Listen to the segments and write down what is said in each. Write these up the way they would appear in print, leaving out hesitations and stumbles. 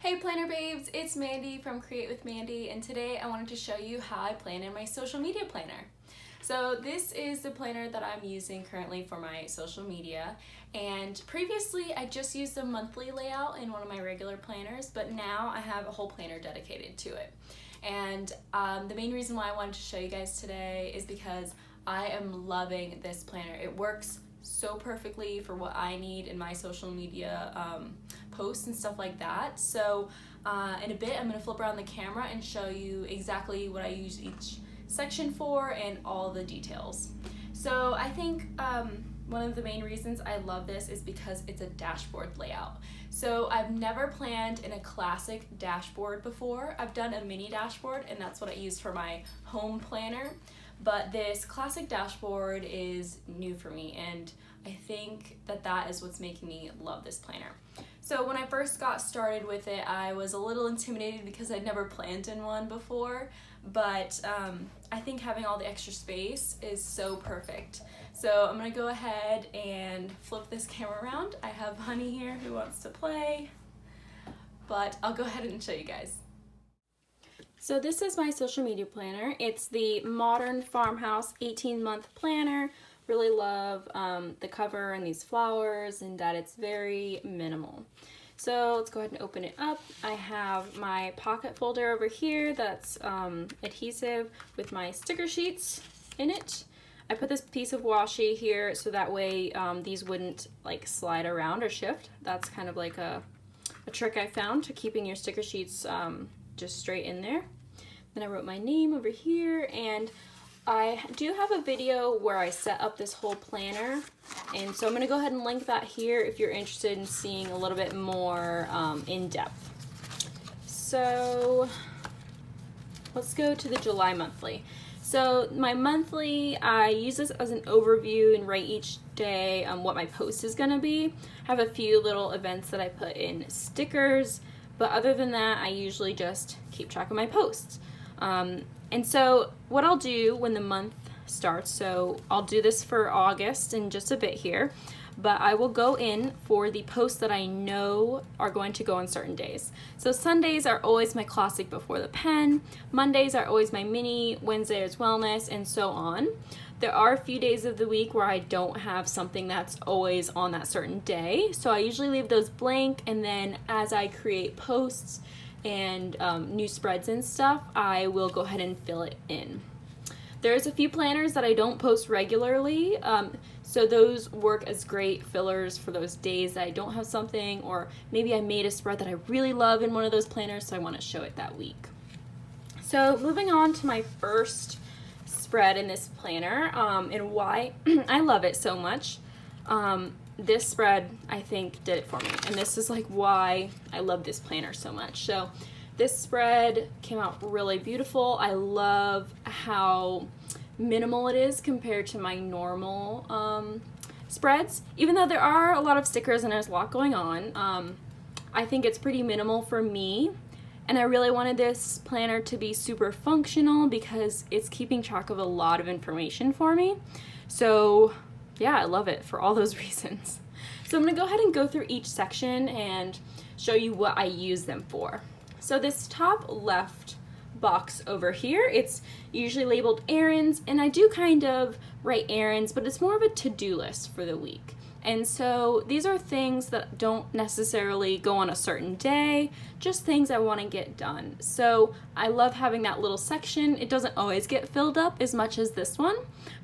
Hey planner babes, it's Mandy from Create with Mandy, and today I wanted to show you how I plan in my social media planner. So this is the planner that I'm using currently for my social media, and previously I just used the monthly layout in one of my regular planners, but now I have a whole planner dedicated to it. And the main reason why I wanted to show you guys today is because I am loving this planner. It works so perfectly for what I need in my social media posts and stuff like that. So in a bit I'm going to flip around the camera and show you exactly what I use each section for and all the details. So I think one of the main reasons I love this is because it's a dashboard layout. So I've never planned in a classic dashboard before. I've done a mini dashboard, and that's what I use for my home planner. But this classic dashboard is new for me, and I think that is what's making me love this planner. So when I first got started with it, I was a little intimidated because I'd never planned in one before, but I think having all the extra space is so perfect. So I'm gonna go ahead and flip this camera around. I have Honey here who wants to play, but I'll go ahead and show you guys. So this is my social media planner. It's the Modern Farmhouse 18-month planner. Really love the cover and these flowers and that it's very minimal. So let's go ahead and open it up. I have my pocket folder over here that's adhesive with my sticker sheets in it. I put this piece of washi here so that way these wouldn't like slide around or shift. That's kind of like a trick I found to keeping your sticker sheets just straight in there. Then I wrote my name over here, and I do have a video where I set up this whole planner, and so I'm going to go ahead and link that here if you're interested in seeing a little bit more in depth. So let's go to the July monthly. So my monthly, I use this as an overview and write each day what my post is going to be. I have a few little events that I put in stickers, but other than that, I usually just keep track of my posts. And so what I'll do when the month starts, so I'll do this for August in just a bit here, but I will go in for the posts that I know are going to go on certain days. So Sundays are always my classic before the pen, Mondays are always my mini, Wednesday is wellness, and so on. There are a few days of the week where I don't have something that's always on that certain day, so I usually leave those blank, and then as I create posts and new spreads and stuff, I will go ahead and fill it in. There's a few planners that I don't post regularly, so those work as great fillers for those days that I don't have something, or maybe I made a spread that I really love in one of those planners, so I want to show it that week. So moving on to my first spread in this planner, and why I love it so much. This spread, I think, did it for me, and this is like why I love this planner so much. So this spread came out really beautiful. I love how minimal it is compared to my normal spreads. Even though there are a lot of stickers and there's a lot going on, I think it's pretty minimal for me, and I really wanted this planner to be super functional because it's keeping track of a lot of information for me. So yeah, I love it for all those reasons. So I'm gonna go ahead and go through each section and show you what I use them for. So this top left box over here, it's usually labeled errands, and I do kind of write errands, but it's more of a to-do list for the week. And so these are things that don't necessarily go on a certain day, just things I want to get done. So I love having that little section. It doesn't always get filled up as much as this one,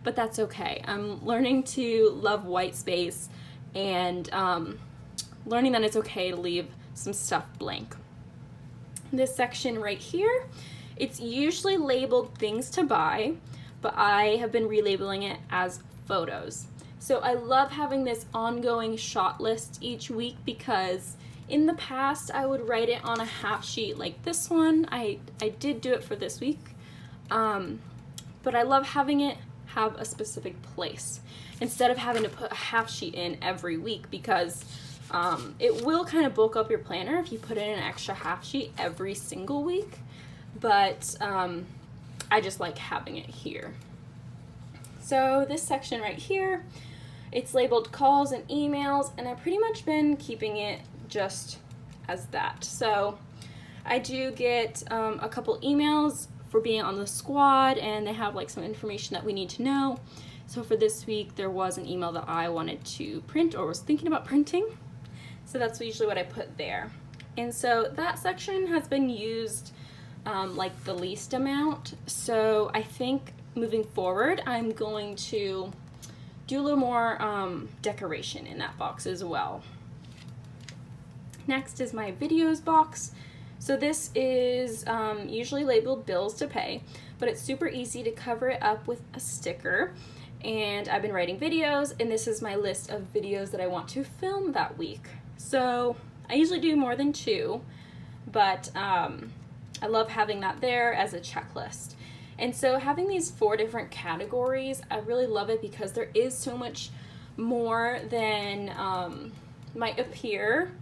but that's okay. I'm learning to love white space and learning that it's okay to leave some stuff blank. This section right here, it's usually labeled things to buy, but I have been relabeling it as photos. So I love having this ongoing shot list each week because in the past I would write it on a half sheet like this one. I did do it for this week, but I love having it have a specific place instead of having to put a half sheet in every week because it will kind of bulk up your planner if you put in an extra half sheet every single week, but I just like having it here. So this section right here, it's labeled calls and emails, and I've pretty much been keeping it just as that. So I do get a couple emails for being on the squad, and they have like some information that we need to know. So for this week, there was an email that I wanted to print or was thinking about printing. So that's usually what I put there. And so that section has been used like the least amount. So I think moving forward, I'm going to do a little more decoration in that box as well. Next is my videos box. So this is usually labeled bills to pay, but it's super easy to cover it up with a sticker. And I've been writing videos, and this is my list of videos that I want to film that week. So I usually do more than 2, but I love having that there as a checklist. And so having these 4 different categories, I really love it because there is so much more than might appear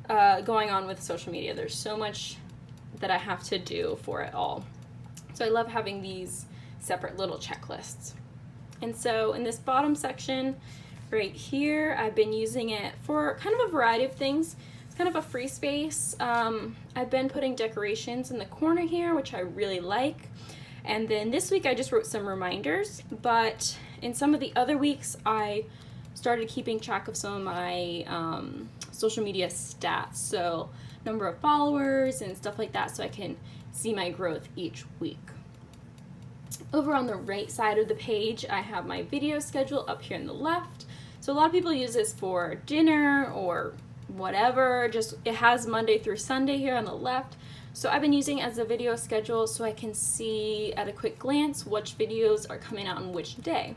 going on with social media. There's so much that I have to do for it all. So I love having these separate little checklists. And so in this bottom section right here, I've been using it for kind of a variety of things. It's kind of a free space. I've been putting decorations in the corner here, which I really like. And then this week I just wrote some reminders, but in some of the other weeks I started keeping track of some of my social media stats. So number of followers and stuff like that, so I can see my growth each week. Over on the right side of the page, I have my video schedule up here on the left. So a lot of people use this for dinner or whatever. Just it has Monday through Sunday here on the left. So I've been using it as a video schedule so I can see at a quick glance which videos are coming out on which day.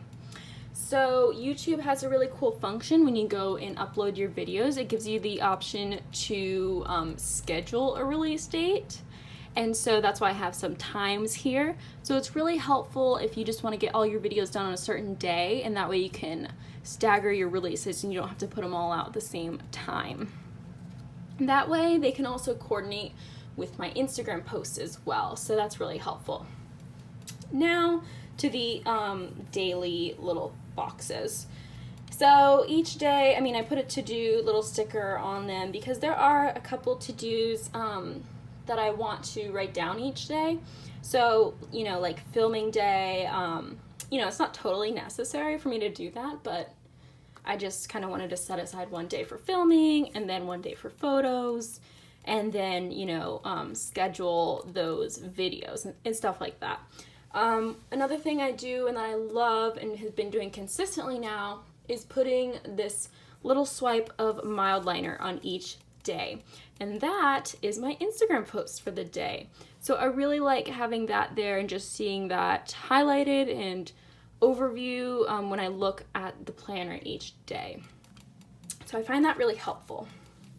So YouTube has a really cool function when you go and upload your videos. It gives you the option to schedule a release date. And so that's why I have some times here. So it's really helpful if you just want to get all your videos done on a certain day, and that way you can stagger your releases and you don't have to put them all out at the same time. And that way they can also coordinate with my Instagram posts as well. So that's really helpful. Now to the daily little boxes. So each day, I put a to-do little sticker on them because there are a couple to-dos that I want to write down each day. So, like filming day, it's not totally necessary for me to do that, but I just kind of wanted to set aside one day for filming and then one day for photos, and then, schedule those videos and stuff like that. Another thing I do and that I love and have been doing consistently now is putting this little swipe of mild liner on each day. And that is my Instagram post for the day. So I really like having that there and just seeing that highlighted and overview when I look at the planner each day. So I find that really helpful.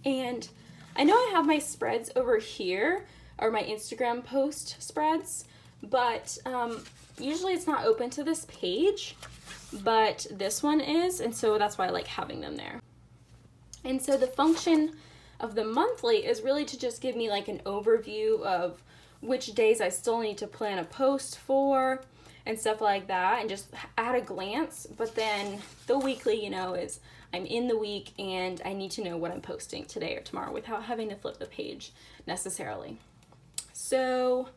And I know I have my spreads over here, or my Instagram post spreads, but usually it's not open to this page, but this one is, and so that's why I like having them there. And so the function of the monthly is really to just give me like an overview of which days I still need to plan a post for and stuff like that, and just at a glance. But then the weekly, is I'm in the week and I need to know what I'm posting today or tomorrow without having to flip the page necessarily. So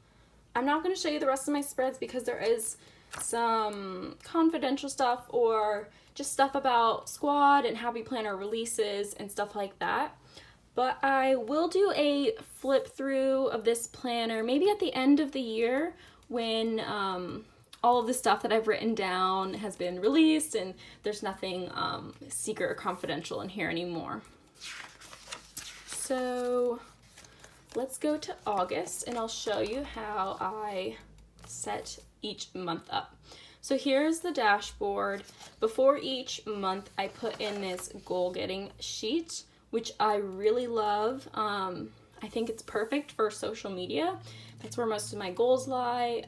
I'm not going to show you the rest of my spreads because there is some confidential stuff or just stuff about squad and happy planner releases and stuff like that. But I will do a flip through of this planner maybe at the end of the year when all of the stuff that I've written down has been released and there's nothing secret or confidential in here anymore. So let's go to August and I'll show you how I set each month up. So here's the dashboard. Before each month I put in this goal getting sheet, which I really love. I think it's perfect for social media. That's where most of my goals lie.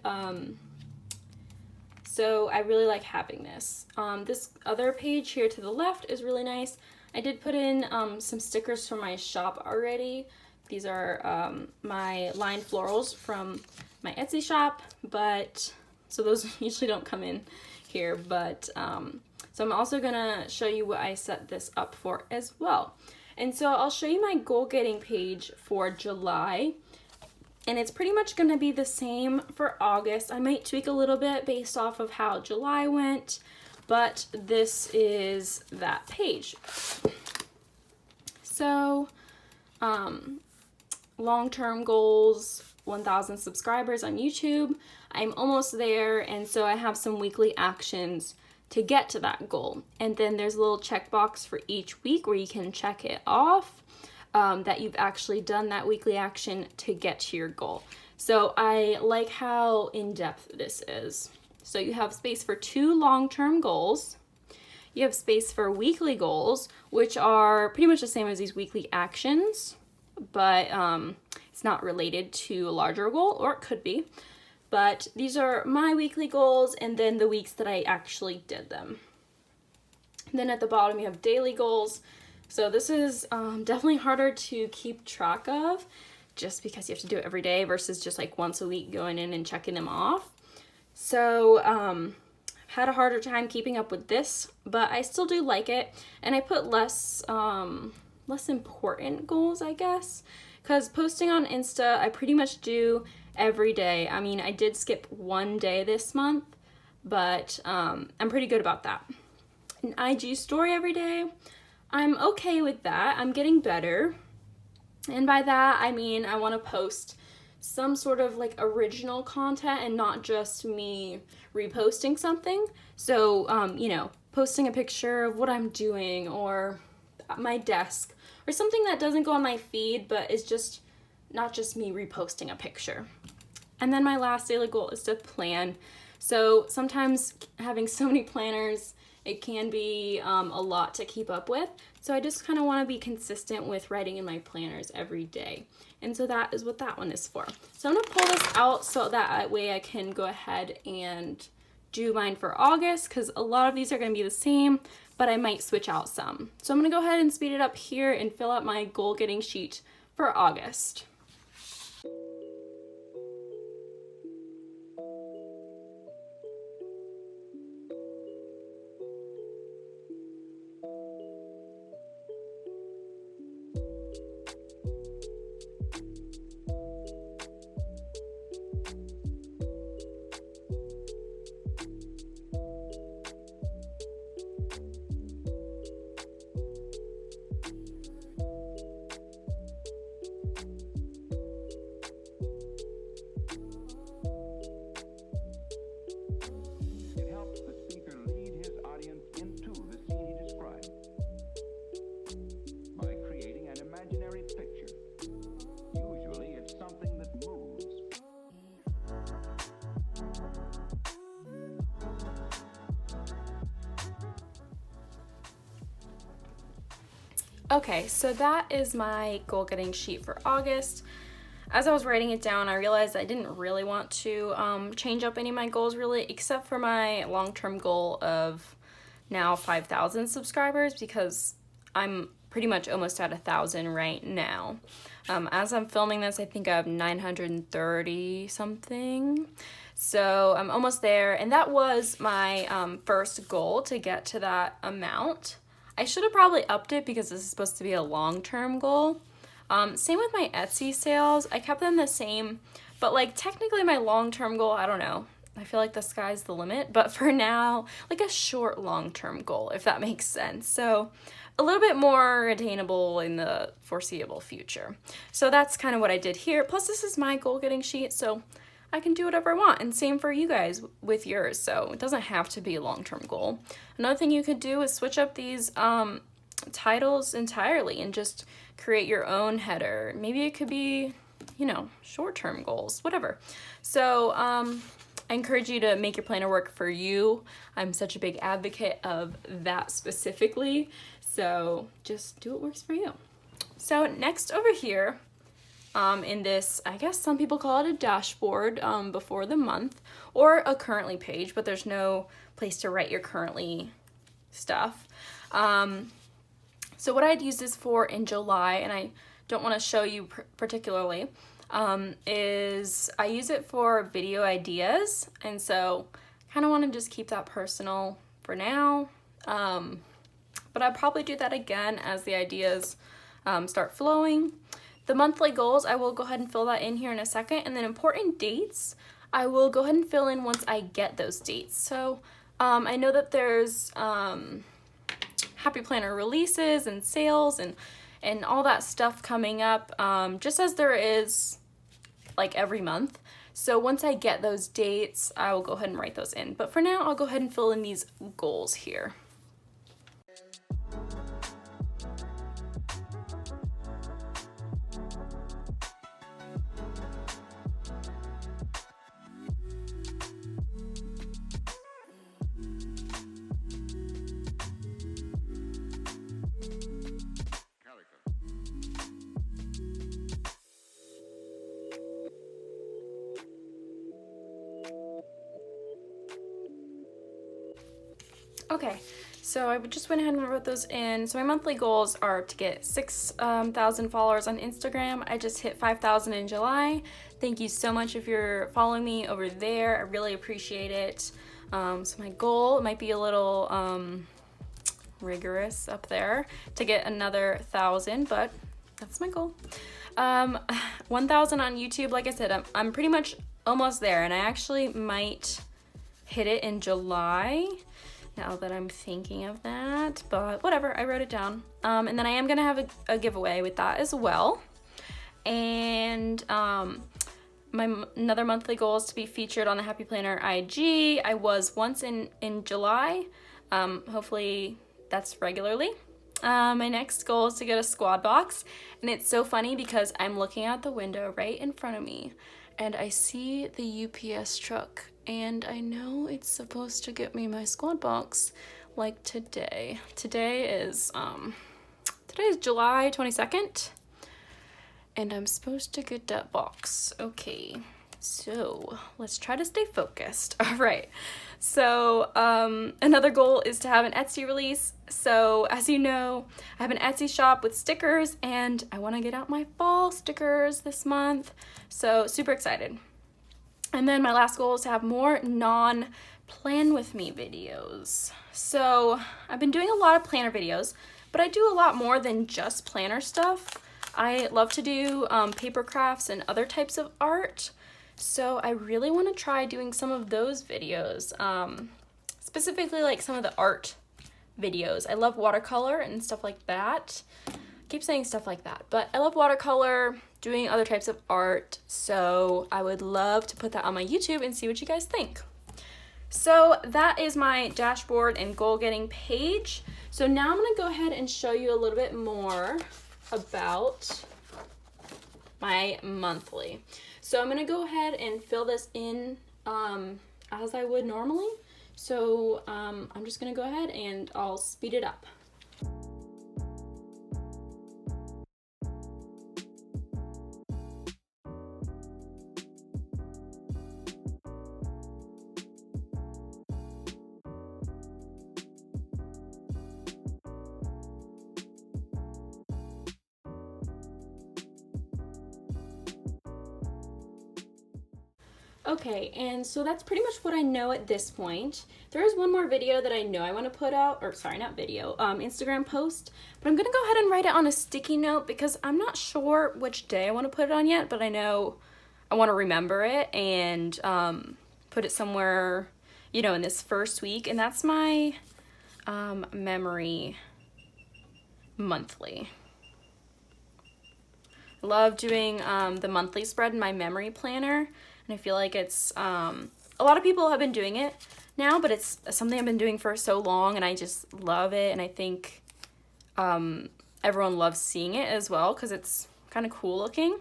So I really like having this. This other page here to the left is really nice. I did put in some stickers from my shop already. These are my lined florals from my Etsy shop, but so those usually don't come in here, but so I'm also gonna show you what I set this up for as well. And so I'll show you my goal getting page for July. and it's pretty much going to be the same for August. I might tweak a little bit based off of how July went, but this is that page. So, long-term goals, 1,000 subscribers on YouTube. I'm almost there, and so I have some weekly actions to get to that goal. And then there's a little checkbox for each week where you can check it off that you've actually done that weekly action to get to your goal. So I like how in-depth this is. So you have space for 2 long-term goals. You have space for weekly goals, which are pretty much the same as these weekly actions, but it's not related to a larger goal, or it could be. But these are my weekly goals and then the weeks that I actually did them. Then at the bottom you have daily goals. So this is definitely harder to keep track of just because you have to do it every day versus just like once a week going in and checking them off. So had a harder time keeping up with this, but I still do like it. And I put less important goals, I guess, because posting on Insta, I pretty much do every day. I mean, I did skip one day this month, but I'm pretty good about that. An IG story every day, I'm okay with that. I'm getting better. And by that, I mean, I want to post some sort of like original content and not just me reposting something. So, you know, posting a picture of what I'm doing or my desk or something that doesn't go on my feed, but is just not just me reposting a picture. And then my last daily goal is to plan. So sometimes having so many planners, it can be a lot to keep up with. So I just kind of want to be consistent with writing in my planners every day. And so that is what that one is for. So I'm going to pull this out so that way I can go ahead and do mine for August, because a lot of these are going to be the same, but I might switch out some. So I'm going to go ahead and speed it up here and fill out my goal getting sheet for August. Okay, so that is my goal getting sheet for August. As I was writing it down, I realized I didn't really want to change up any of my goals really, except for my long-term goal of now 5,000 subscribers, because I'm pretty much almost at 1,000 right now. As I'm filming this, I think I have 930 something. So I'm almost there, and that was my first goal, to get to that amount. I should have probably upped it because this is supposed to be a long-term goal. Same with my Etsy sales. I kept them the same, but like technically my long-term goal, I don't know. I feel like the sky's the limit, but for now, like a short long-term goal, if that makes sense. So a little bit more attainable in the foreseeable future. So that's kind of what I did here. Plus this is my goal getting sheet, so I can do whatever I want, and same for you guys with yours, so it doesn't have to be a long-term goal. Another thing you could do is switch up these titles entirely and just create your own header. Maybe it could be, you know, short-term goals, whatever. So I encourage you to make your planner work for you. I'm such a big advocate of that specifically, so just do what works for you. So next over here, in this, I guess some people call it a dashboard before the month, or a currently page, but there's no place to write your currently stuff. So what I'd use this for in July, and I don't want to show you particularly, is I use it for video ideas, and so kind of want to just keep that personal for now, but I'll probably do that again as the ideas start flowing. the monthly goals, I will go ahead and fill that in here in a second, and then important dates, I will go ahead and fill in once I get those dates. So I know that there's Happy Planner releases and sales and all that stuff coming up, just as there is like every month. So once I get those dates, I will go ahead and write those in. But for now, I'll go ahead and fill in these goals here. Okay, so I just went ahead and wrote those in. So my monthly goals are to get 6,000 followers on Instagram. I just hit 5,000 in July. Thank you so much if you're following me over there. I really appreciate it. So my goal might be a little rigorous up there to get another 1,000, but that's my goal. 1,000 on YouTube. Like I said, I'm pretty much almost there, and I actually might hit it in July. Now that I'm thinking of that, but whatever, I wrote it down. And then I am gonna have a giveaway with that as well. And another monthly goal is to be featured on the Happy Planner IG. I was once in July. Hopefully that's regularly. My next goal is to get a squad box. And it's so funny because I'm looking out the window right in front of me and I see the UPS truck. And I know it's supposed to get me my squad box like today. Today is July 22nd, and I'm supposed to get that box. Okay, so let's try to stay focused. All right, so another goal is to have an Etsy release. So as you know, I have an Etsy shop with stickers, and I want to get out my fall stickers this month. So super excited. And then my last goal is to have more non-plan with me videos. So I've been doing a lot of planner videos, but I do a lot more than just planner stuff. I love to do paper crafts and other types of art. So I really want to try doing some of those videos, specifically like some of the art videos. I love watercolor and stuff like that. I keep saying stuff like that, but I love watercolor, doing other types of art, so I would love to put that on my YouTube and see what you guys think. So that is my dashboard and goal getting page. So now I'm gonna go ahead and show you a little bit more about my monthly. So I'm gonna go ahead and fill this in as I would normally. So I'm just gonna go ahead and I'll speed it up. Okay, and so that's pretty much what I know at this point. There is one more video that I know I want to put out, or sorry, not video, Instagram post, but I'm gonna go ahead and write it on a sticky note because I'm not sure which day I want to put it on yet, but I know I want to remember it and put it somewhere, you know, in this first week, and that's my memory monthly. I love doing the monthly spread in my memory planner. And I feel like it's, a lot of people have been doing it now, but it's something I've been doing for so long and I just love it. And I think everyone loves seeing it as well because it's kind of cool looking.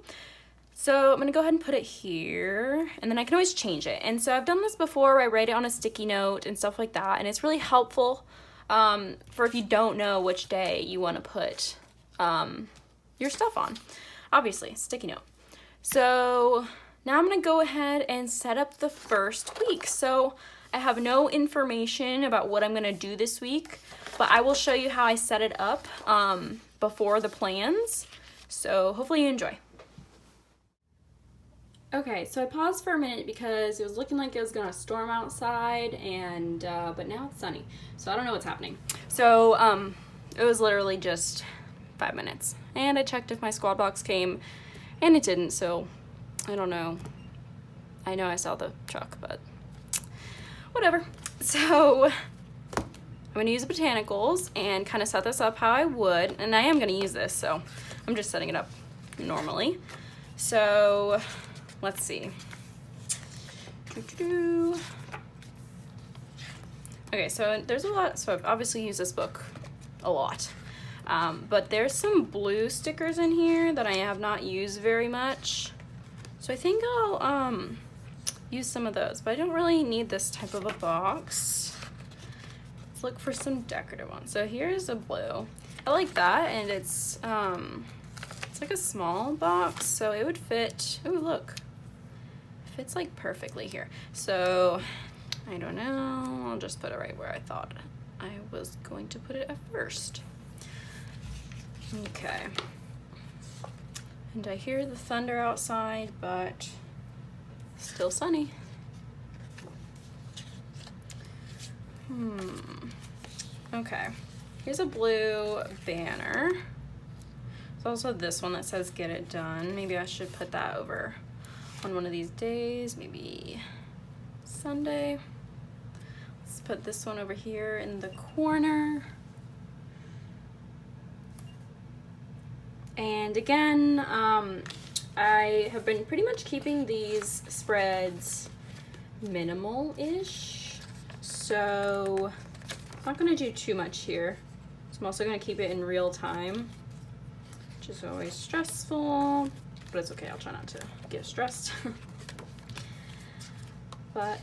So I'm gonna go ahead and put it here and then I can always change it. And so I've done this before where I write it on a sticky note and stuff like that. And it's really helpful for if you don't know which day you wanna put your stuff on. Obviously, sticky note. So now I'm gonna go ahead and set up the first week. So I have no information about what I'm gonna do this week, but I will show you how I set it up before the plans. So hopefully you enjoy. Okay, so I paused for a minute because it was looking like it was gonna storm outside and but now it's sunny. So I don't know what's happening. So it was literally just 5 minutes. And I checked if my squad box came, and it didn't, so I don't know. I know I saw the truck, but whatever. So I'm gonna use the Botanicals and kind of set this up how I would, and I am gonna use this, so I'm just setting it up normally. So let's see. Okay, so there's a lot, so I've obviously used this book a lot. But there's some blue stickers in here that I have not used very much. So I think I'll use some of those, but I don't really need this type of a box. Let's look for some decorative ones. So here's a blue. I like that, and it's like a small box, so it would fit. Oh, look. It fits like perfectly here. So I don't know. I'll just put it right where I thought I was going to put it at first. Okay. And I hear the thunder outside, but still sunny. Okay. Here's a blue banner. There's also this one that says "Get It Done." Maybe I should put that over on one of these days, maybe Sunday. Let's put this one over here in the corner. And again, I have been pretty much keeping these spreads minimal-ish, so I'm not gonna do too much here. So I'm also gonna keep it in real time, which is always stressful, but it's okay, I'll try not to get stressed. But,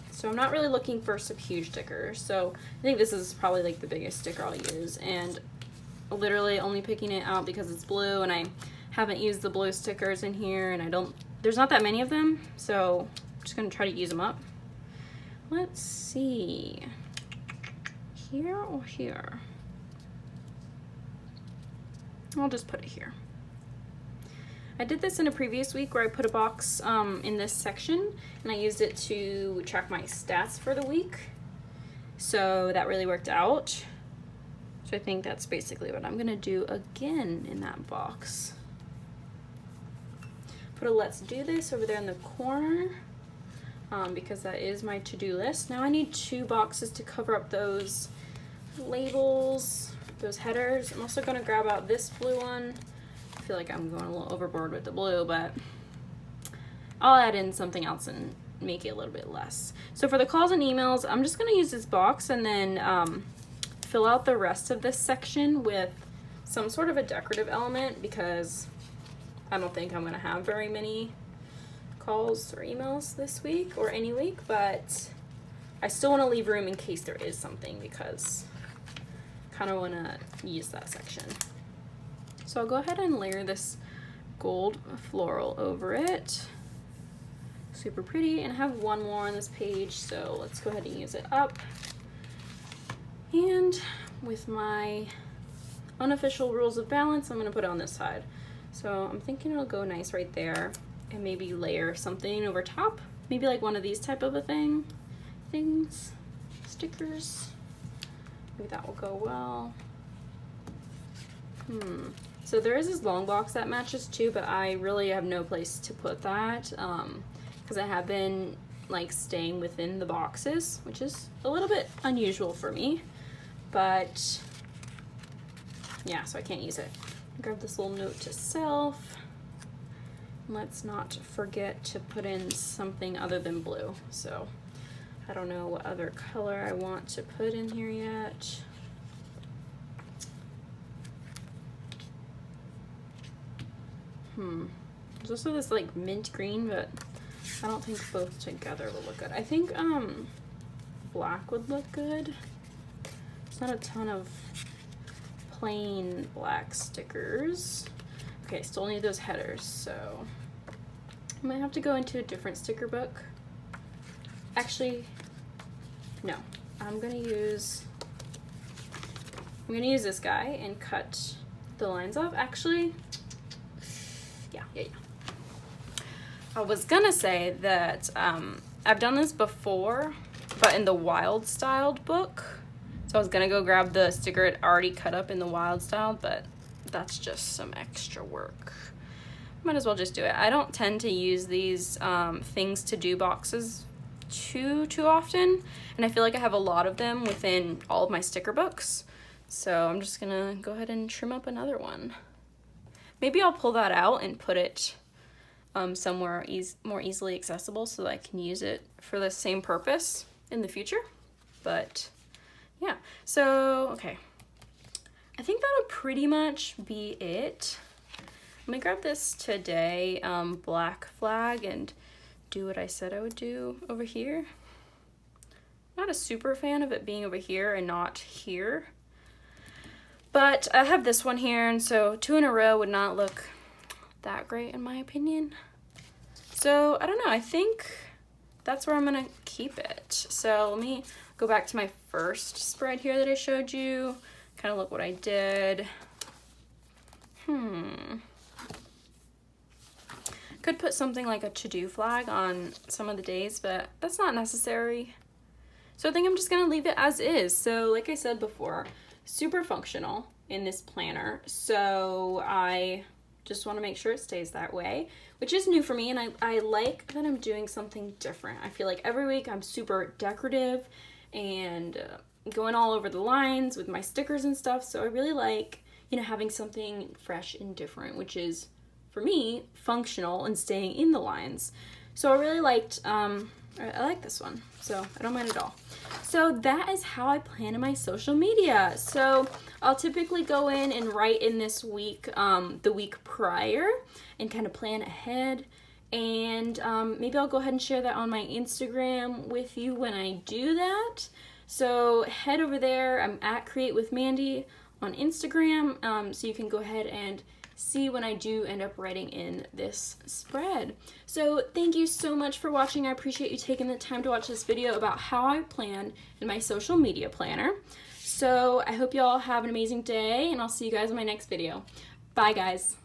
so I'm not really looking for some huge stickers, so I think this is probably like the biggest sticker I'll use, and literally only picking it out because it's blue, and I haven't used the blue stickers in here, and there's not that many of them, so I'm just gonna try to use them up. Let's see, here or here? I'll just put it here. I did this in a previous week where I put a box in this section, and I used it to track my stats for the week, so that really worked out. So I think that's basically what I'm gonna do again in that box. Put a "Let's Do This" over there in the corner because that is my to-do list. Now I need 2 boxes to cover up those labels, those headers. I'm also gonna grab out this blue one. I feel like I'm going a little overboard with the blue, but I'll add in something else and make it a little bit less. So for the calls and emails, I'm just gonna use this box and then fill out the rest of this section with some sort of a decorative element because I don't think I'm gonna have very many calls or emails this week or any week, but I still wanna leave room in case there is something because I kinda wanna use that section. So I'll go ahead and layer this gold floral over it. Super pretty, and I have one more on this page, so let's go ahead and use it up. And with my unofficial rules of balance, I'm gonna put it on this side. So I'm thinking it'll go nice right there, and maybe layer something over top. Maybe like one of these type of a things, stickers. Maybe that will go well. So there is this long box that matches too, but I really have no place to put that because I have been like staying within the boxes, which is a little bit unusual for me. But yeah, so I can't use it. Grab this little note to self. Let's not forget to put in something other than blue. So I don't know what other color I want to put in here yet. There's also this like mint green, but I don't think both together will look good. I think black would look good. It's not a ton of plain black stickers. Okay, still need those headers, so I might have to go into a different sticker book. Actually, no. I'm gonna use this guy and cut the lines off. Actually, yeah. I was gonna say that I've done this before, but in the wild styled book. So I was gonna go grab the sticker it already cut up in the wild style, but that's just some extra work. Might as well just do it. I don't tend to use these things to do boxes too often, and I feel like I have a lot of them within all of my sticker books. So I'm just gonna go ahead and trim up another one. Maybe I'll pull that out and put it somewhere more easily accessible so that I can use it for the same purpose in the future. But yeah, so okay, I think that'll pretty much be it. Let me grab this today black flag and do what I said I would do over here. Not a super fan of it being over here and not here, but I have this one here, and so 2 in a row would not look that great in my opinion. So I don't know, I think that's where I'm gonna keep it. So let me go back to my first spread here that I showed you, kind of look what I did. Could put something like a to-do flag on some of the days, but that's not necessary. So I think I'm just gonna leave it as is. So like I said before, super functional in this planner. So I just wanna make sure it stays that way, which is new for me, and I like that I'm doing something different. I feel like every week I'm super decorative and going all over the lines with my stickers and stuff. So I really like, you know, having something fresh and different, which is, for me, functional and staying in the lines. So I really liked, I like this one, so I don't mind at all. So that is how I plan in my social media. So I'll typically go in and write in this week, the week prior, and kind of plan ahead. And maybe I'll go ahead and share that on my Instagram with you when I do that. So head over there. I'm at Create with Mandy on Instagram, so you can go ahead and see when I do end up writing in this spread. So thank you so much for watching. I appreciate you taking the time to watch this video about how I plan in my social media planner. So I hope you all have an amazing day, and I'll see you guys in my next video. Bye guys.